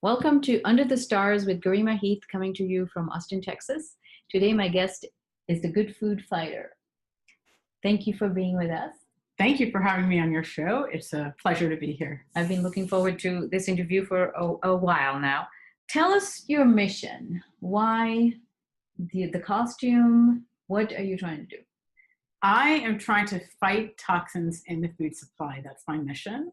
Welcome to Under the Stars with Garima Heath, coming to you from Austin, Texas. Today, my guest is the Good Food Fighter. Thank you for being with us. Thank you for having me on your show. It's a pleasure to be here. I've been looking forward to this interview for a while now. Tell us your mission. Why the costume? What are you trying to do? I am trying to fight toxins in the food supply. That's my mission.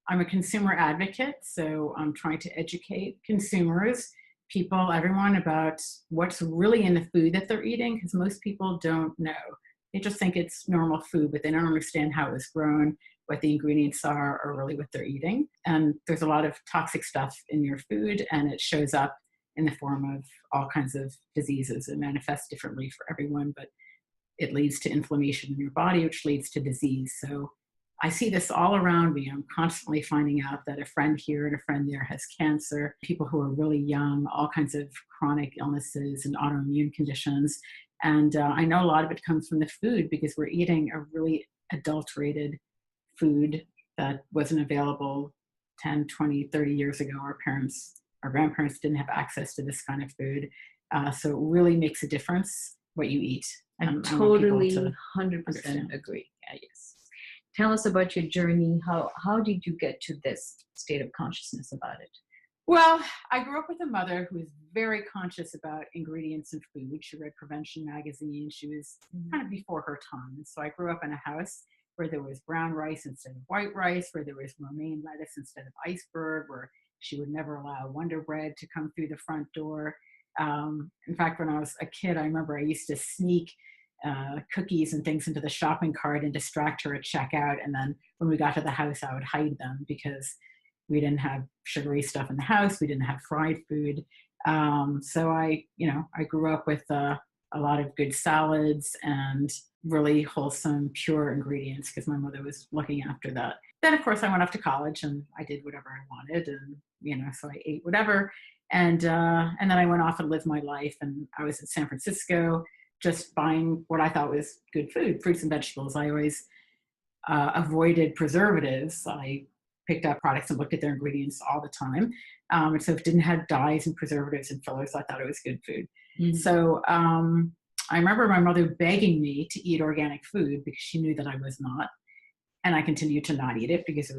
I'm a consumer advocate, so I'm trying to educate consumers, people, everyone about what's really in the food that they're eating, because most people don't know. They just think it's normal food, but they don't understand how it was grown, what the ingredients are, or really what they're eating. And there's a lot of toxic stuff in your food, and it shows up in the form of all kinds of diseases. It manifests differently for everyone, but it leads to inflammation in your body, which leads to disease. So I see this all around me. I'm constantly finding out that a friend here and a friend there has cancer, people who are really young, all kinds of chronic illnesses and autoimmune conditions. And I know a lot of it comes from the food because we're eating a really adulterated food that wasn't available 10, 20, 30 years ago. Our grandparents didn't have access to this kind of food. So it really makes a difference what you eat. I totally 100% agree. Yeah, yes. Tell us about your journey. How did you get to this state of consciousness about it? Well, I grew up with a mother who was very conscious about ingredients in food. She read Prevention magazine. She was kind of before her time. So I grew up in a house where there was brown rice instead of white rice, where there was romaine lettuce instead of iceberg, where she would never allow Wonder Bread to come through the front door. In fact, when I was a kid, I remember I used to sneak cookies and things into the shopping cart and distract her at checkout. And then when we got to the house, I would hide them because we didn't have sugary stuff in the house. We didn't have fried food. So I grew up with a lot of good salads and really wholesome, pure ingredients because my mother was looking after that. Then, of course, I went off to college and I did whatever I wanted. And, so I ate whatever. And then I went off and lived my life. And I was in San Francisco, just buying what I thought was good food, fruits and vegetables. I always avoided preservatives. I picked up products and looked at their ingredients all the time. And so if it didn't have dyes and preservatives and fillers, I thought it was good food. Mm-hmm. So I remember my mother begging me to eat organic food because she knew that I was not. And I continued to not eat it because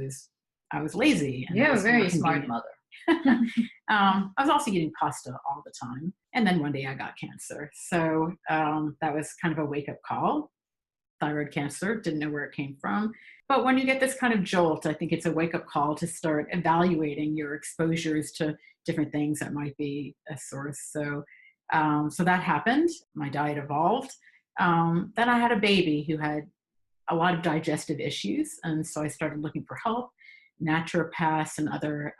I was lazy. And you're a very smart mother. I was also eating pasta all the time. And then one day I got cancer. So that was kind of a wake-up call. Thyroid cancer, didn't know where it came from. But when you get this kind of jolt, I think it's a wake-up call to start evaluating your exposures to different things that might be a source. So that happened. My diet evolved. Then I had a baby who had a lot of digestive issues. And so I started looking for help, naturopaths and other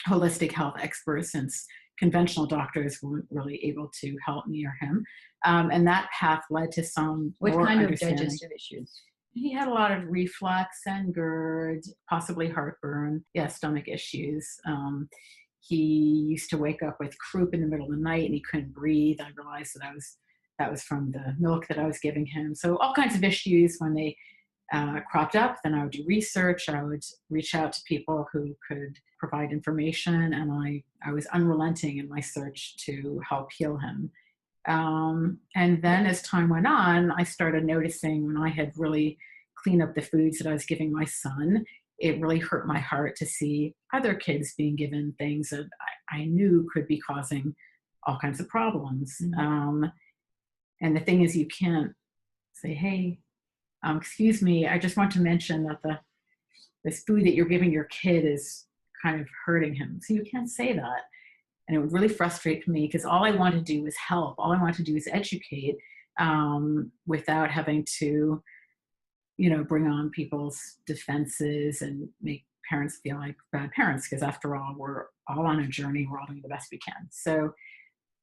holistic health experts, since conventional doctors weren't really able to help me or him. And that path led to some What more kind of digestive issues? He had a lot of reflux and GERD, possibly heartburn, stomach issues. He used to wake up with croup in the middle of the night and he couldn't breathe. I realized that was from the milk that I was giving him. So all kinds of issues when they cropped up, then I would do research. I would reach out to people who could provide information, and I was unrelenting in my search to help heal him. And then as time went on, I started noticing when I had really cleaned up the foods that I was giving my son, it really hurt my heart to see other kids being given things that I knew could be causing all kinds of problems. Mm-hmm. And the thing is, you can't say, hey, excuse me, I just want to mention that this food that you're giving your kid is kind of hurting him. So you can't say that. And it would really frustrate me because all I want to do is help. All I want to do is educate without having to, bring on people's defenses and make parents feel like bad parents. Because after all, we're all on a journey. We're all doing the best we can. So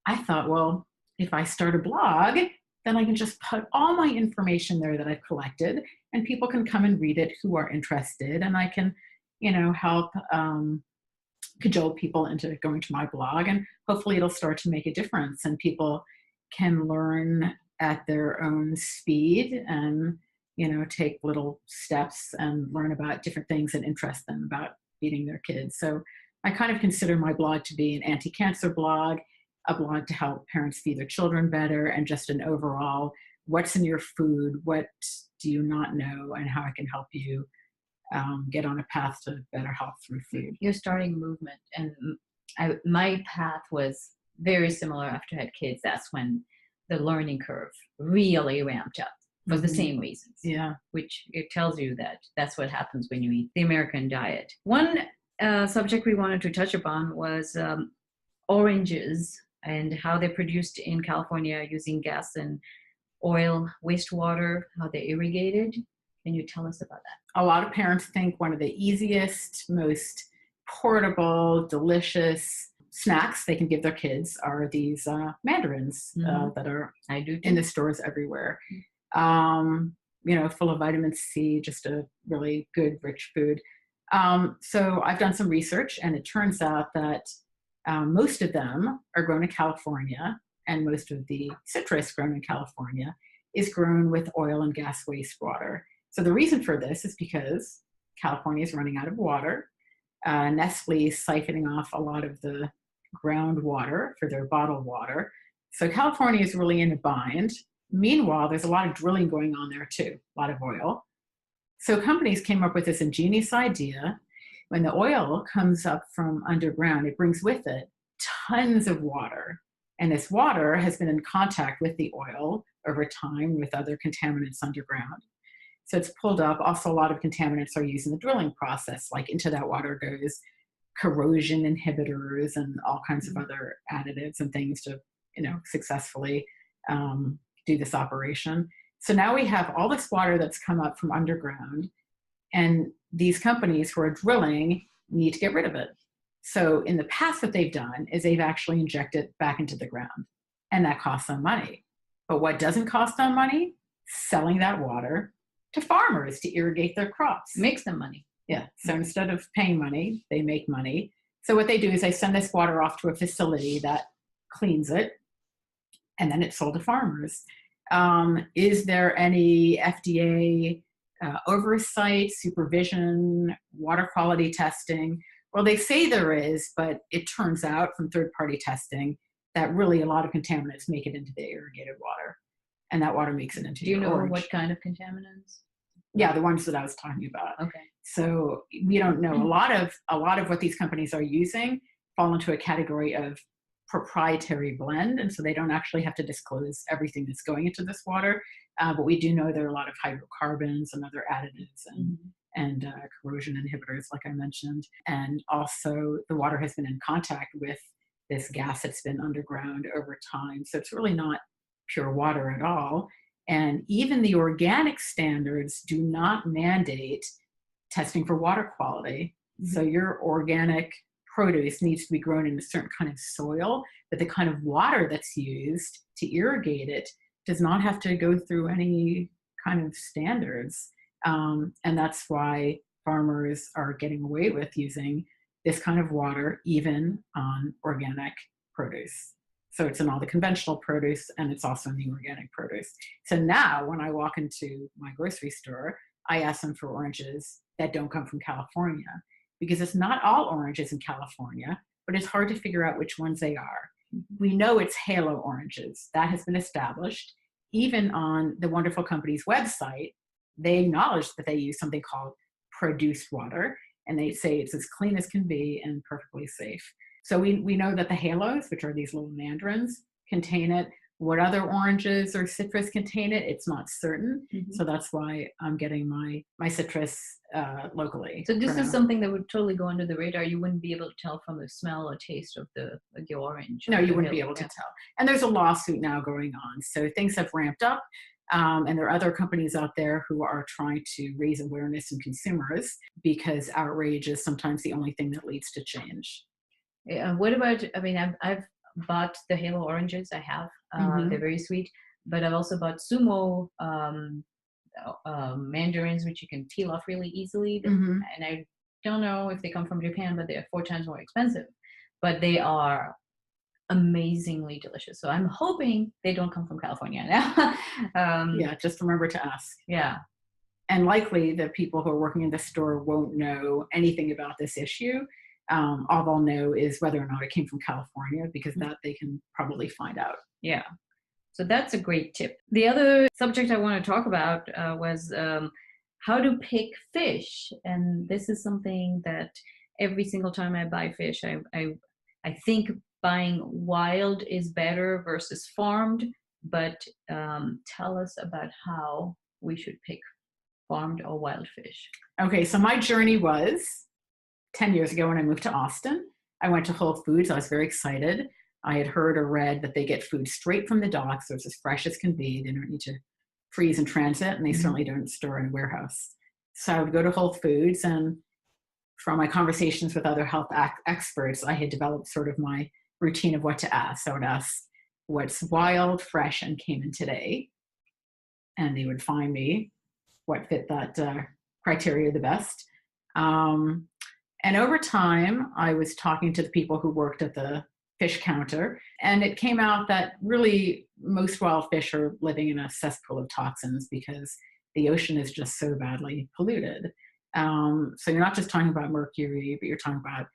I thought, well, if I start a blog, then I can just put all my information there that I've collected and people can come and read it who are interested. And I can, help cajole people into going to my blog, and hopefully it'll start to make a difference and people can learn at their own speed and, take little steps and learn about different things that interest them about feeding their kids. So I kind of consider my blog to be an anti-cancer blog, a blog to help parents feed their children better, and just an overall, what's in your food, what do you not know, and how I can help you get on a path to better health through food. You're starting a movement, and my path was very similar after I had kids. That's when the learning curve really ramped up for the same reasons. Yeah. Which it tells you that that's what happens when you eat the American diet. One subject we wanted to touch upon was oranges and how they're produced in California using gas and oil wastewater, how they're irrigated. Can you tell us about that? A lot of parents think one of the easiest, most portable, delicious snacks they can give their kids are these mandarins that are in the stores everywhere. Full of vitamin C, just a really good, rich food. So I've done some research, and it turns out that most of them are grown in California, and most of the citrus grown in California is grown with oil and gas wastewater. So the reason for this is because California is running out of water. Nestle is siphoning off a lot of the groundwater for their bottled water. So California is really in a bind. Meanwhile, there's a lot of drilling going on there too, a lot of oil. So companies came up with this ingenious idea. When the oil comes up from underground, it brings with it tons of water. And this water has been in contact with the oil over time with other contaminants underground. So it's pulled up. Also, a lot of contaminants are used in the drilling process. Like into that water goes corrosion inhibitors and all kinds of other additives and things to, successfully do this operation. So now we have all this water that's come up from underground, and these companies who are drilling need to get rid of it. So in the past, what they've done is they've actually injected it back into the ground, and that costs them money. But what doesn't cost them money? Selling that water to farmers to irrigate their crops. Makes them money. Yeah. So instead of paying money, they make money. So what they do is they send this water off to a facility that cleans it, and then it's sold to farmers. Is there any FDA oversight, supervision, water quality testing? Well, they say there is, but it turns out from third-party testing that really a lot of contaminants make it into the irrigated water, and that water makes it into Do you know orange. what kind of contaminants? Yeah, the ones that I was talking about. Okay. So we don't know. A lot of what these companies are using fall into a category of proprietary blend, and so they don't actually have to disclose everything that's going into this water. But we do know there are a lot of hydrocarbons and other additives and corrosion inhibitors, like I mentioned. And also the water has been in contact with this gas that's been underground over time. So it's really not pure water at all. And even the organic standards do not mandate testing for water quality. So your organic produce needs to be grown in a certain kind of soil, but the kind of water that's used to irrigate it does not have to go through any kind of standards. And that's why farmers are getting away with using this kind of water even on organic produce. So it's in all the conventional produce, and it's also in the organic produce. So now when I walk into my grocery store, I ask them for oranges that don't come from California, because it's not all oranges in California, but it's hard to figure out which ones they are. We know it's halo oranges. That has been established. Even on the wonderful company's website, they acknowledge that they use something called produced water, and they say it's as clean as can be and perfectly safe. So we know that the halos, which are these little mandarins, contain it. What other oranges or citrus contain it, it's not certain. So that's why I'm getting my citrus locally. So this is something that would totally go under the radar. You wouldn't be able to tell from the smell or taste of the orange. No, you wouldn't be able to tell. And there's a lawsuit now going on. So things have ramped up. And there are other companies out there who are trying to raise awareness in consumers, because outrage is sometimes the only thing that leads to change. What about, I've bought the halo oranges. I have. They're very sweet. But I've also bought sumo mandarins, which you can peel off really easily. And I don't know if they come from Japan, but they're 4 times more expensive. But they are amazingly delicious. So I'm hoping they don't come from California now. Yeah, just remember to ask. Yeah. And likely the people who are working in the store won't know anything about this issue. All they'll know is whether or not it came from California, because that they can probably find out. Yeah. So that's a great tip. The other subject I want to talk about was how to pick fish. And this is something that every single time I buy fish, I think buying wild is better versus farmed. But tell us about how we should pick farmed or wild fish. Okay, so my journey was 10 years ago when I moved to Austin. I went to Whole Foods. I was very excited. I had heard or read that they get food straight from the docks, so it's as fresh as can be. They don't need to freeze in transit, and they certainly don't store in a warehouse. So I would go to Whole Foods, and from my conversations with other health experts, I had developed sort of my routine of what to ask. So I would ask, what's wild, fresh, and came in today? And they would find me what fit that criteria the best. And over time, I was talking to the people who worked at the fish counter, and it came out that really most wild fish are living in a cesspool of toxins because the ocean is just so badly polluted. So you're not just talking about mercury, but you're talking about,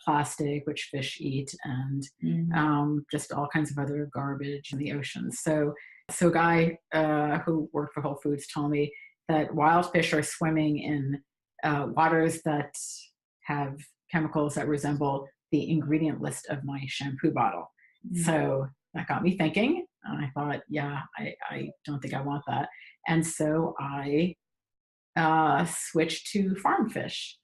plastic, which fish eat, and just all kinds of other garbage in the ocean. So a guy who worked for Whole Foods told me that wild fish are swimming in waters that have chemicals that resemble the ingredient list of my shampoo bottle. So that got me thinking. And I thought, I don't think I want that. And so I switched to farm fish.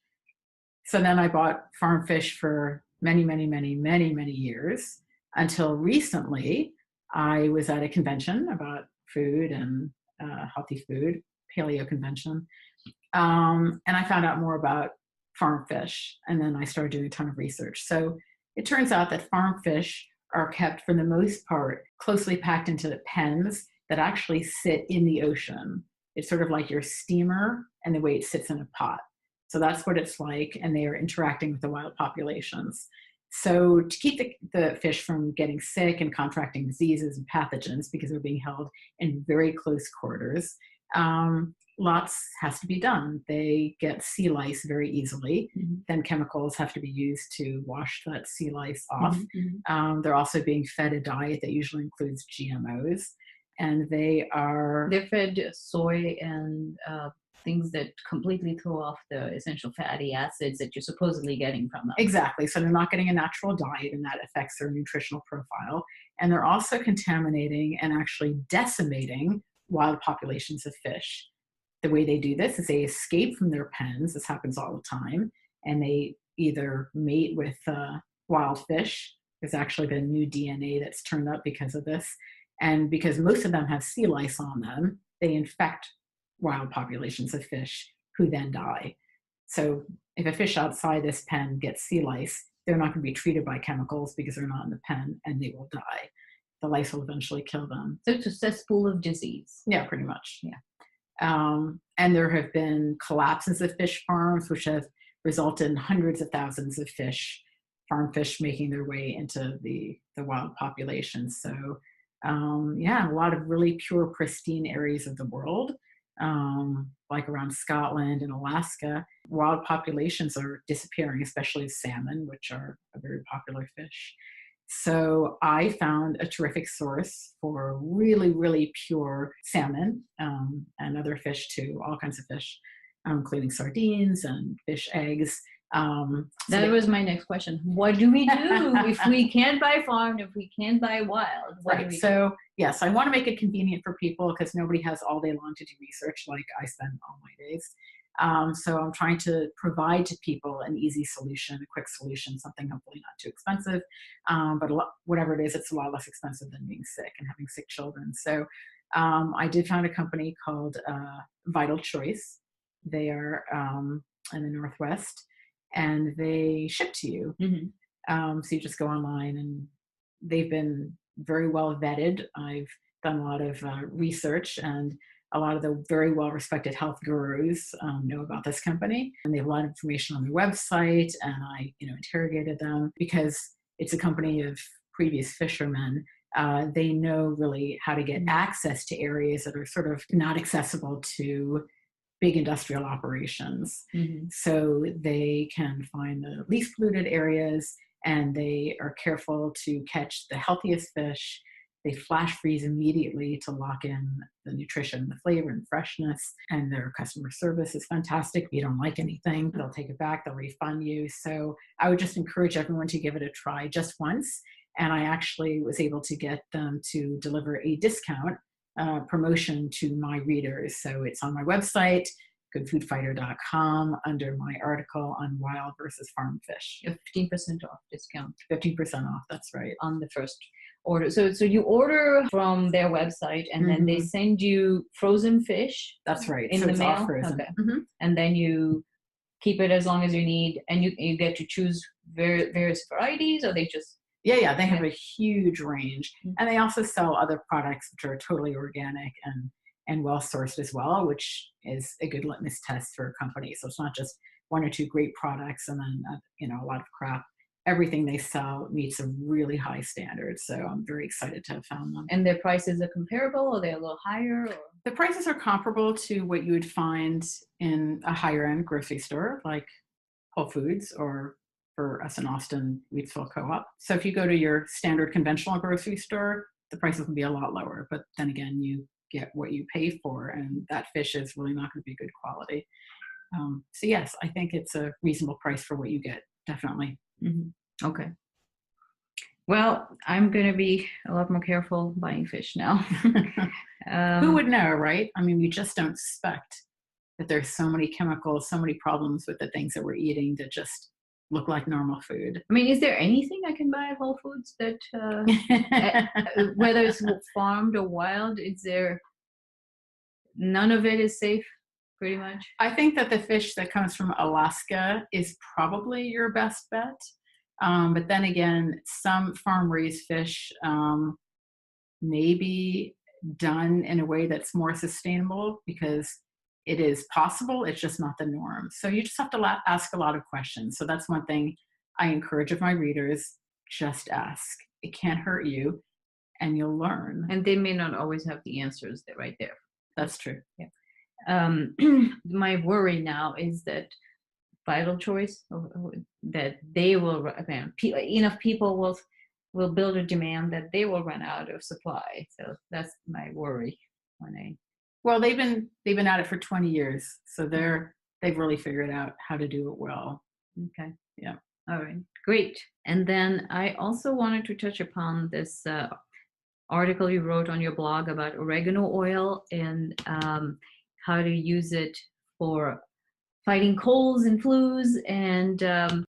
So then I bought farm fish for many, many, many, many, many years, until recently I was at a convention about food and healthy food, paleo convention. And I found out more about farm fish, and then I started doing a ton of research. So it turns out that farm fish are kept, for the most part, closely packed into the pens that actually sit in the ocean. It's sort of like your steamer and the way it sits in a pot. So that's what it's like, and they are interacting with the wild populations. So to keep the fish from getting sick and contracting diseases and pathogens, because they're being held in very close quarters, lots has to be done. They get sea lice very easily. Then chemicals have to be used to wash that sea lice off. They're also being fed a diet that usually includes GMOs, and they're fed soy and things that completely throw off the essential fatty acids that you're supposedly getting from them. Exactly. So they're not getting a natural diet, and that affects their nutritional profile. And they're also contaminating and actually decimating wild populations of fish. The way they do this is they escape from their pens. This happens all the time. And they either mate with wild fish. There's actually been new DNA that's turned up because of this. And because most of them have sea lice on them, they infect wild populations of fish who then die. So if a fish outside this pen gets sea lice, they're not going to be treated by chemicals because they're not in the pen, and they will die. The lice will eventually kill them. So it's a cesspool of disease. Yeah, pretty much. Yeah. And there have been collapses of fish farms, which have resulted in hundreds of thousands of farm fish making their way into the wild population. So a lot of really pure, pristine areas of the world, like around Scotland and Alaska, wild populations are disappearing, especially salmon, which are a very popular fish. So I found a terrific source for really, really pure salmon, and other fish too, all kinds of fish, including sardines and fish eggs. That was my next question. What do we do if we can't buy farmed, if we can't buy wild? Right. So yes, I want to make it convenient for people, because nobody has all day long to do research like I spend all my days. So I'm trying to provide to people an easy solution, a quick solution, something hopefully not too expensive, but whatever it is, it's a lot less expensive than being sick and having sick children. So I did found a company called Vital Choice. They are in the Northwest, and they ship to you. So you just go online, and they've been very well vetted. I've done a lot of research, and a lot of the very well-respected health gurus know about this company, and they have a lot of information on their website. And I, interrogated them, because it's a company of previous fishermen. They know really how to get access to areas that are sort of not accessible to big industrial operations. Mm-hmm. So they can find the least polluted areas, and they are careful to catch the healthiest fish. They flash freeze immediately to lock in the nutrition, the flavor, and freshness. And their customer service is fantastic. If you don't like anything, they'll take it back, they'll refund you. So I would just encourage everyone to give it a try just once. And I actually was able to get them to deliver a discount promotion to my readers. So it's on my website, goodfoodfighter.com, under my article on wild versus farm fish. A 15% off discount. 15% off, that's right. On the first order. So you order from their website, and then they send you frozen fish. That's right. In so the it's mail. all frozen. Okay. And then you keep it as long as you need, and you get to choose various varieties, or they just... Yeah, they have a huge range. And they also sell other products which are totally organic and well-sourced as well, which is a good litmus test for a company. So it's not just one or two great products and then, a lot of crap. Everything they sell meets a really high standard. So I'm very excited to have found them. And their prices are comparable, or they're a little higher? Or? The prices are comparable to what you would find in a higher-end grocery store, like Whole Foods, or for us in Austin, Wheatsville Co-op. So if you go to your standard conventional grocery store, the prices will be a lot lower. But then again, you get what you pay for, and that fish is really not going to be good quality. So yes, I think it's a reasonable price for what you get, definitely. Okay. Well, I'm going to be a lot more careful buying fish now. Who would know, right? I mean, we just don't suspect that there's so many chemicals, so many problems with the things that we're eating that just look like normal food. I mean, is there anything I can buy at Whole Foods that, whether it's farmed or wild, none of it is safe, pretty much? I think that the fish that comes from Alaska is probably your best bet. But then again, some farm-raised fish may be done in a way that's more sustainable, because it is possible, it's just not the norm. So you just have to ask a lot of questions. So that's one thing I encourage of my readers: just ask. It can't hurt you, and you'll learn. And they may not always have the answers right there. That's true. Yeah. My worry now is that Vital Choice, that they will, enough people will build a demand that they will run out of supply. So that's my worry. Well, they've been at it for 20 years, so they've really figured out how to do it well. Okay. Yeah. All right. Great. And then I also wanted to touch upon this article you wrote on your blog about oregano oil and how to use it for fighting colds and flus. And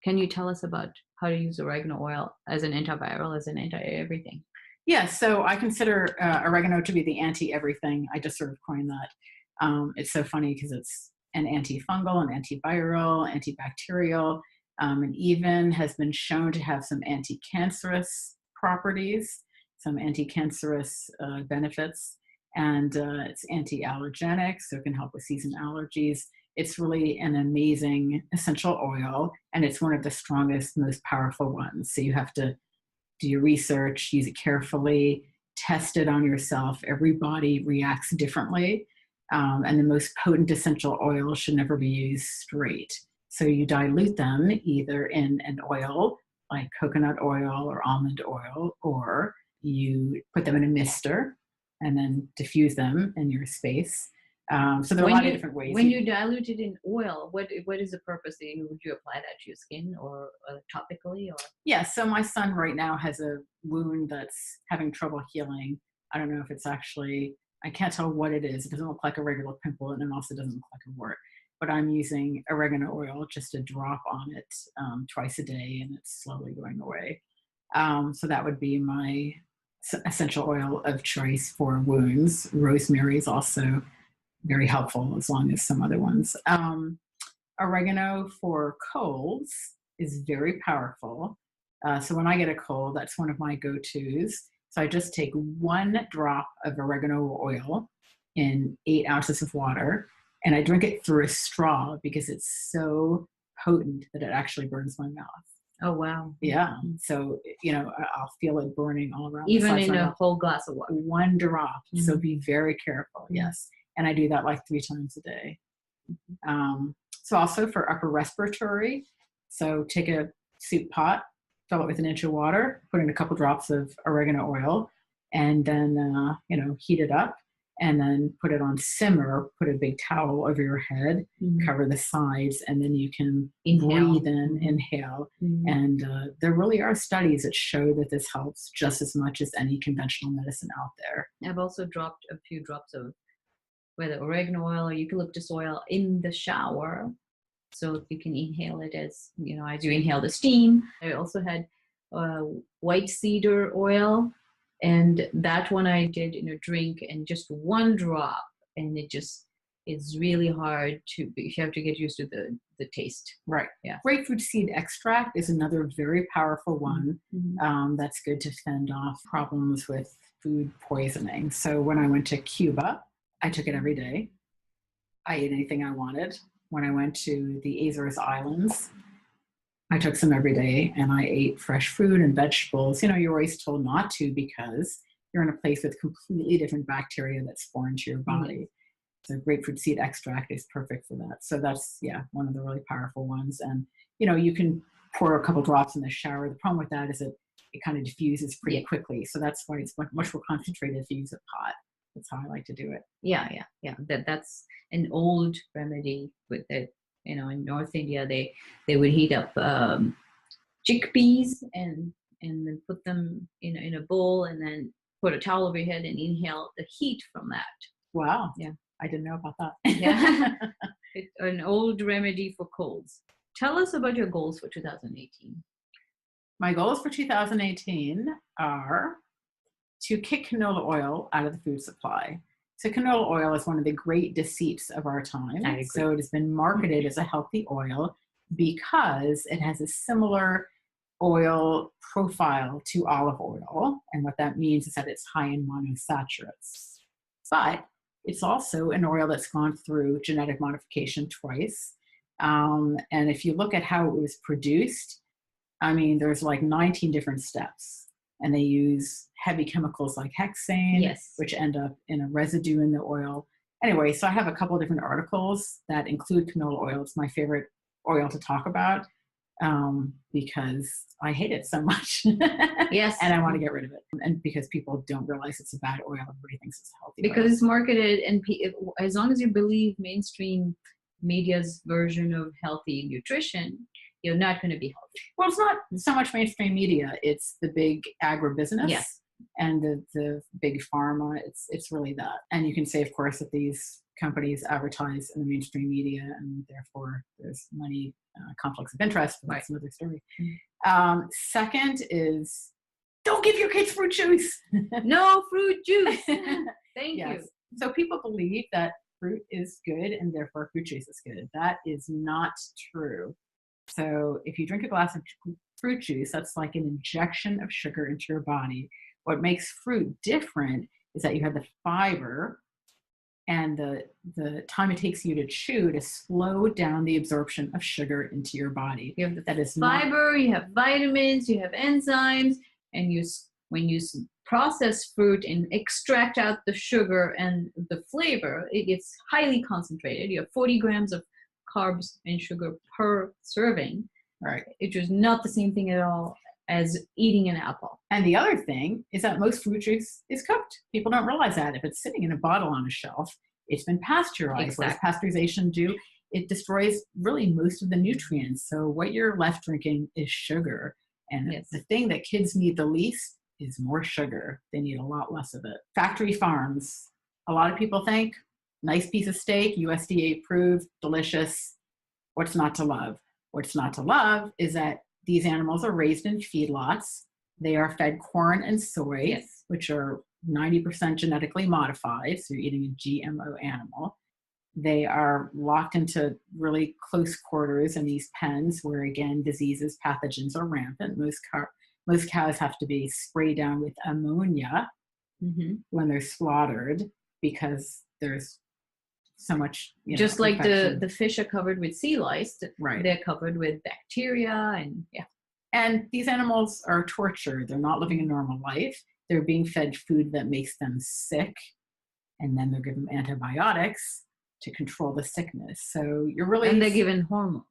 can you tell us about how to use oregano oil as an antiviral, as an anti-everything? Yeah, so I consider oregano to be the anti-everything. I just sort of coined that. It's so funny because it's an antifungal, an antiviral, antibacterial, and even has been shown to have some anti-cancerous properties, some anti-cancerous benefits, and it's anti-allergenic, so it can help with season allergies. It's really an amazing essential oil, and it's one of the strongest, most powerful ones. So you have to do your research, use it carefully, test it on yourself. Every body reacts differently. And the most potent essential oils should never be used straight. So you dilute them either in an oil like coconut oil or almond oil, or you put them in a mister and then diffuse them in your space. So there are a lot of different ways. When you dilute it in oil, what is the purpose? Would you apply that to your skin or topically? Or? Yeah, so my son right now has a wound that's having trouble healing. I don't know if it's actually, I can't tell what it is. It doesn't look like a regular pimple, and it also doesn't look like a wart. But I'm using oregano oil, just a drop on it twice a day, and it's slowly going away. So that would be my essential oil of choice for wounds. Rosemary is also very helpful, as long as some other ones. Oregano for colds is very powerful. So when I get a cold, that's one of my go-tos. So I just take 1 drop of oregano oil in 8 ounces of water, and I drink it through a straw because it's so potent that it actually burns my mouth. Oh, wow. Yeah. So, I'll feel it burning all around. Even in a whole glass of water. 1 drop. Mm-hmm. So be very careful. Yes. And I do that like 3 times a day. So also for upper respiratory, so take a soup pot, fill it with 1 inch of water, put in a couple drops of oregano oil, and then, heat it up, and then put it on simmer, put a big towel over your head, cover the sides, and then you can breathe in, inhale. And there really are studies that show that this helps just as much as any conventional medicine out there. I've also dropped a few drops of whether oregano oil or eucalyptus oil in the shower, so you can inhale it as you inhale the steam. I also had white cedar oil, and that one I did in a drink, and just 1 drop, and it just is really hard you have to get used to the taste. Right. Yeah. Grapefruit seed extract is another very powerful one. That's good to fend off problems with food poisoning. So when I went to Cuba, I took it every day. I ate anything I wanted. When I went to the Azores Islands, I took some every day, and I ate fresh fruit and vegetables. You're always told not to because you're in a place with completely different bacteria that's foreign to your body. So grapefruit seed extract is perfect for that. So that's, one of the really powerful ones. And, you can pour a couple drops in the shower. The problem with that is it kind of diffuses pretty quickly. So that's why it's much more concentrated if you use a pot. That's how I like to do it. Yeah. That's an old remedy with it. In North India, they would heat up chickpeas and then put them in a bowl, and then put a towel over your head and inhale the heat from that. Wow. Yeah. I didn't know about that. Yeah. It's an old remedy for colds. Tell us about your goals for 2018. My goals for 2018 are to kick canola oil out of the food supply. So canola oil is one of the great deceits of our time. So it has been marketed as a healthy oil because it has a similar oil profile to olive oil. And what that means is that it's high in monosaturates. But it's also an oil that's gone through genetic modification twice. And if you look at how it was produced, there's like 19 different steps. And they use heavy chemicals like hexane, which end up in a residue in the oil. Anyway, so I have a couple of different articles that include canola oil. It's my favorite oil to talk about because I hate it so much. Yes. And I want to get rid of it. And because people don't realize it's a bad oil, everybody thinks it's a healthy oil. Because it's marketed, and as long as you believe mainstream media's version of healthy nutrition, you're not going to be healthy. Well, it's not so much mainstream media. It's the big agribusiness and the big pharma. It's really that. And you can say, of course, that these companies advertise in the mainstream media, and therefore there's money conflicts of interest. But that's another story. Second is, don't give your kids fruit juice. No fruit juice. Thank you. So people believe that fruit is good and therefore fruit juice is good. That is not true. So if you drink a glass of fruit juice, that's like an injection of sugar into your body. What makes fruit different is that you have the fiber and the time it takes you to chew to slow down the absorption of sugar into your body. You have the fiber, you have vitamins, you have enzymes, and when you process fruit and extract out the sugar and the flavor, it's highly concentrated. You have 40 grams of carbs and sugar per serving. Right. It is not the same thing at all as eating an apple. And the other thing is that most fruit juice is cooked. People don't realize that. If it's sitting in a bottle on a shelf, it's been pasteurized. What does pasteurization do? It destroys really most of the nutrients. So what you're left drinking is sugar. And the thing that kids need the least is more sugar. They need a lot less of it. Factory farms. A lot of people think, nice piece of steak, USDA approved, delicious. What's not to love? What's not to love is that these animals are raised in feedlots. They are fed corn and soy, which are 90% genetically modified. So you're eating a GMO animal. They are locked into really close quarters in these pens where, again, diseases, pathogens are rampant. Most cows have to be sprayed down with ammonia when they're slaughtered because there's so much, just like the fish are covered with sea lice, right? They're covered with bacteria and these animals are tortured. They're not living a normal life. They're being fed food that makes them sick, and then they're given antibiotics to control the sickness. So you're really... And they're given hormones.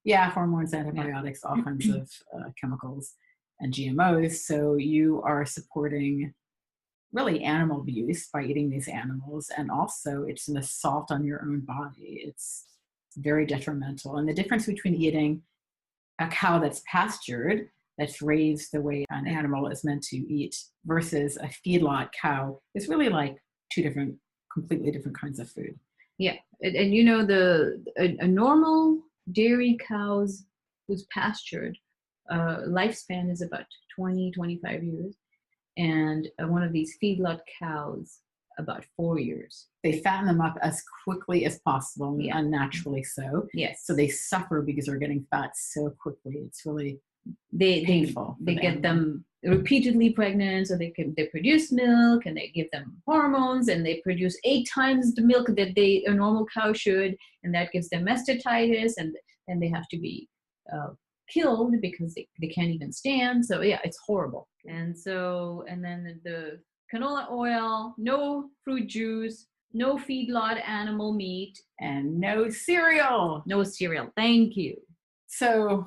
Yeah, hormones, antibiotics, all kinds of chemicals and GMOs. So you are supporting really animal abuse by eating these animals. And also it's an assault on your own body. It's very detrimental. And the difference between eating a cow that's pastured, that's raised the way an animal is meant to eat, versus a feedlot cow is really like two different, completely different kinds of food. Yeah. And you know, a normal dairy cows who's pastured, lifespan is about 20-25 years. And one of these feedlot cows, about 4 years. They fatten them up as quickly as possible, Yeah. unnaturally so. Yes. So they suffer because they're getting fat so quickly. It's really painful. They get animal. them repeatedly pregnant, so they produce milk, and they give them hormones, and they produce 8 times the milk that a normal cow should, and that gives them mastitis, and then they have to be killed because they can't even stand. So yeah, it's horrible. And then the canola oil, no fruit juice, no feedlot animal meat, and no cereal. No cereal. Thank you. So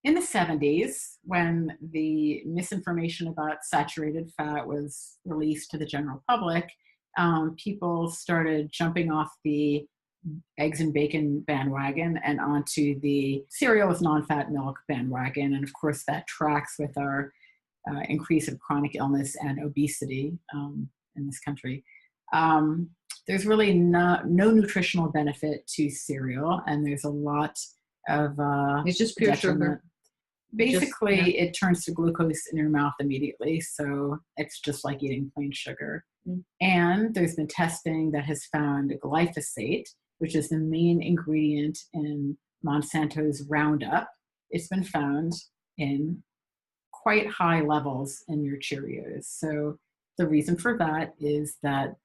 in the 70s, when the misinformation about saturated fat was released to the general public, people started jumping off the eggs and bacon bandwagon and onto the cereal with non-fat milk bandwagon. And of course, that tracks with our increase of chronic illness and obesity in this country. There's really no nutritional benefit to cereal, and there's a lot of it's just pure detriment. Sugar. Basically, it turns to glucose in your mouth immediately, so it's just like eating plain sugar. Mm. And there's been testing that has found glyphosate, which is the main ingredient in Monsanto's Roundup. It's been found in quite high levels in your Cheerios. So the reason for that is that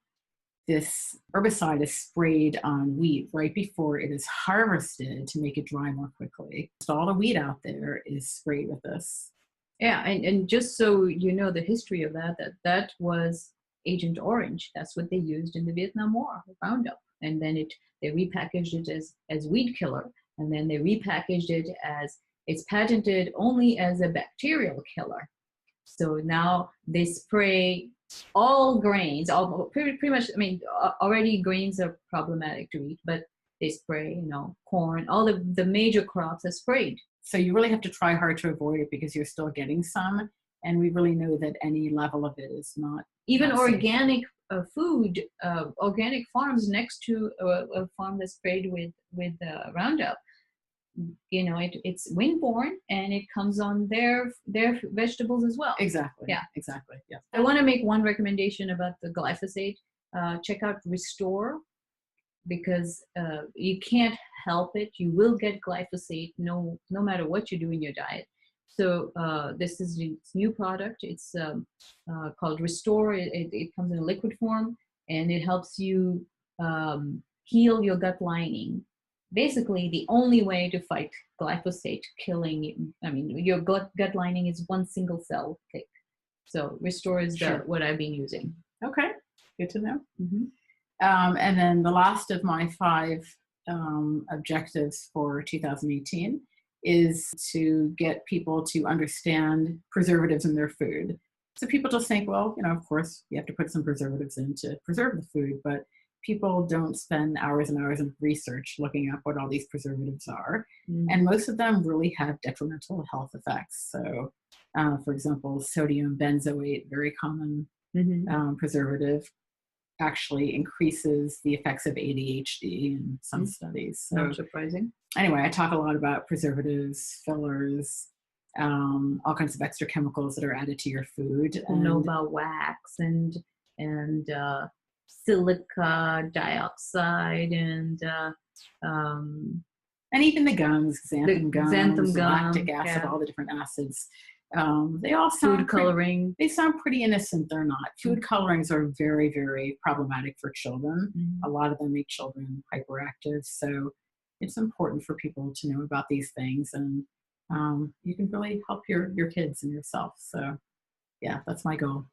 this herbicide is sprayed on wheat right before it is harvested to make it dry more quickly. So all the wheat out there is sprayed with this. Yeah, and just so you know the history of that was Agent Orange. That's what they used in the Vietnam War, Roundup. And then they repackaged it as weed killer, and then they repackaged it as it's patented only as a bacterial killer. So now they spray all grains, pretty much. I mean, already grains are problematic to eat, but they spray, corn, all the major crops are sprayed. So you really have to try hard to avoid it because you're still getting some, and we really know that any level of it is not even not organic food, organic farms next to a farm that's sprayed with Roundup. It's windborne, and it comes on their vegetables as well. Exactly. Yeah. Exactly. Yeah. I want to make one recommendation about the glyphosate. Check out Restore, because you can't help it. You will get glyphosate no matter what you do in your diet. So this is its new product. It's called Restore. It comes in a liquid form, and it helps you heal your gut lining. Basically, the only way to fight glyphosate killing, your gut lining is one single cell thick. So Restore is what I've been using. Okay, good to know. Mm-hmm. And then the last of my 5 objectives for 2018 is to get people to understand preservatives in their food. So people just think, well, of course, you have to put some preservatives in to preserve the food, but people don't spend hours and hours of research looking up what all these preservatives are. Mm-hmm. And most of them really have detrimental health effects. So, for example, sodium benzoate, very common preservative, actually increases the effects of ADHD in some studies. So, not surprising. Anyway, I talk a lot about preservatives, fillers, all kinds of extra chemicals that are added to your food. And know about wax and silica dioxide and even the gums, xanthan gums, lactic gum, acid, all the different acids. They all sound food coloring. They sound pretty innocent. They're not. Food colorings are very, very problematic for children. Mm-hmm. A lot of them make children hyperactive. So it's important for people to know about these things, and you can really help your kids and yourself. So yeah, that's my goal.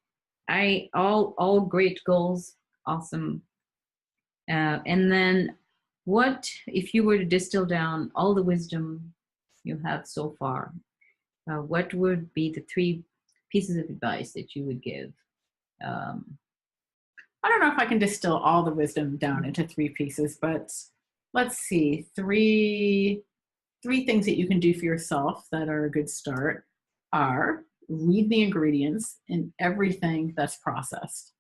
All great goals. Awesome. And then what, if you were to distill down all the wisdom you have so far, what would be the 3 pieces of advice that you would give? I don't know if I can distill all the wisdom down into 3 pieces, but let's see, three things that you can do for yourself that are a good start are read the ingredients in everything that's processed.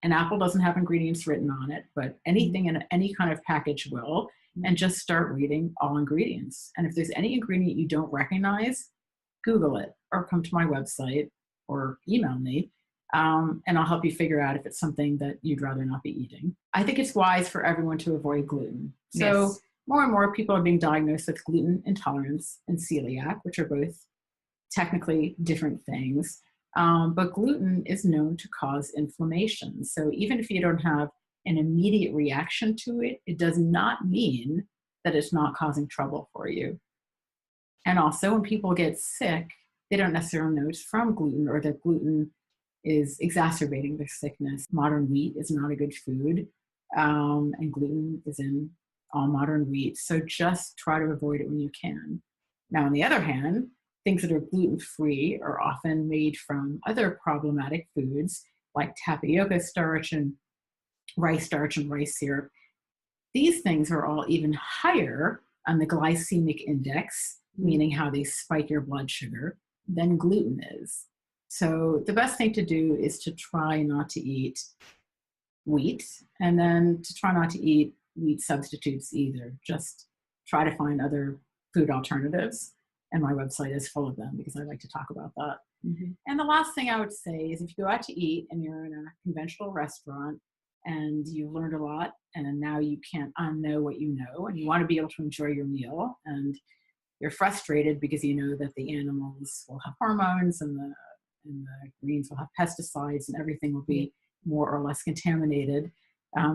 An apple doesn't have ingredients written on it, but anything in any kind of package will, and just start reading all ingredients. And if there's any ingredient you don't recognize, Google it or come to my website or email me, and I'll help you figure out if it's something that you'd rather not be eating. I think it's wise for everyone to avoid gluten. So Yes. more and more people are being diagnosed with gluten intolerance and celiac, which are both technically different things. But gluten is known to cause inflammation. So even if you don't have an immediate reaction to it, it does not mean that it's not causing trouble for you. And also when people get sick, they don't necessarily know it's from gluten or that gluten is exacerbating their sickness. Modern wheat is not a good food, and gluten is in all modern wheat. So just try to avoid it when you can. Now, on the other hand, things that are gluten-free are often made from other problematic foods like tapioca starch and rice syrup. These things are all even higher on the glycemic index, meaning how they spike your blood sugar, than gluten is. So the best thing to do is to try not to eat wheat, and then to try not to eat wheat substitutes either. Just try to find other food alternatives. And my website is full of them because I like to talk about that. Mm-hmm. And the last thing I would say is if you go out to eat and you're in a conventional restaurant and you learned a lot and now you can't unknow what you know and you want to be able to enjoy your meal and you're frustrated because you know that the animals will have hormones and the greens will have pesticides and everything will be more or less contaminated.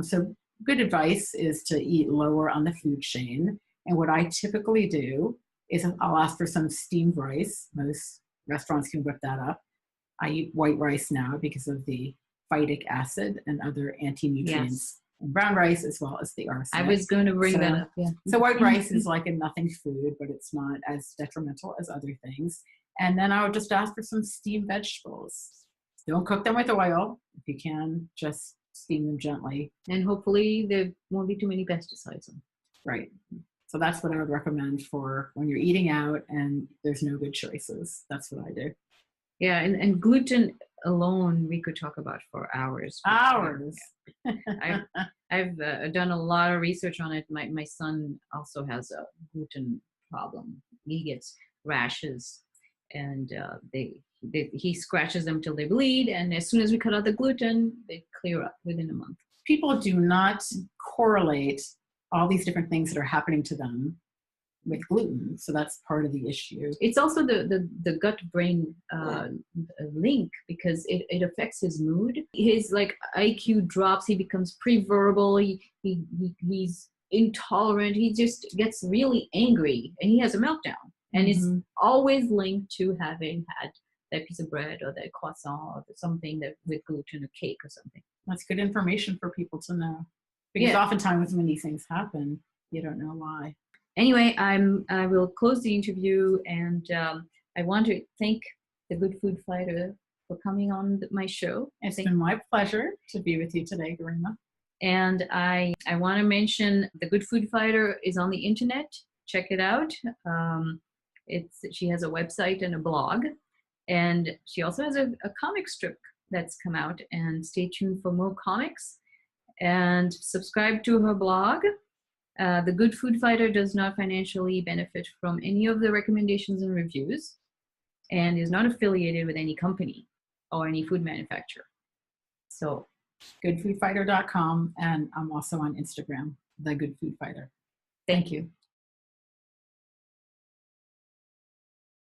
So good advice is to eat lower on the food chain. And what I typically do is I'll ask for some steamed rice. Most restaurants can whip that up. I eat white rice now because of the phytic acid and other anti-nutrients in brown rice, as well as the arsenic. I was going to bring that up. Yeah. So white rice is like a nothing food, but it's not as detrimental as other things. And then I would just ask for some steamed vegetables. Don't cook them with oil. If you can, just steam them gently. And hopefully there won't be too many pesticides on. Right. So that's what I would recommend for when you're eating out and there's no good choices. That's what I do. Yeah, and gluten alone we could talk about for hours. Hours. I've done a lot of research on it. My son also has a gluten problem. He gets rashes, and he scratches them till they bleed. And as soon as we cut out the gluten, they clear up within a month. People do not correlate all these different things that are happening to them with gluten. So that's part of the issue. It's also the gut-brain link, because it affects his mood. His like IQ drops. He becomes pre-verbal. He's intolerant. He just gets really angry and he has a meltdown. And it's always linked to having had that piece of bread or that croissant or something that with gluten, a cake or something. That's good information for people to know. Because oftentimes when these things happen, you don't know why. Anyway, I will close the interview, and I want to thank the Good Food Fighter for coming on my show. It's been my pleasure to be with you today, Garima. And I want to mention the Good Food Fighter is on the internet. Check it out. She has a website and a blog, and she also has a comic strip that's come out. And stay tuned for more comics. And subscribe to her blog. The Good Food Fighter does not financially benefit from any of the recommendations and reviews, and is not affiliated with any company or any food manufacturer. So, goodfoodfighter.com, and I'm also on Instagram, The Good Food Fighter. Thank you.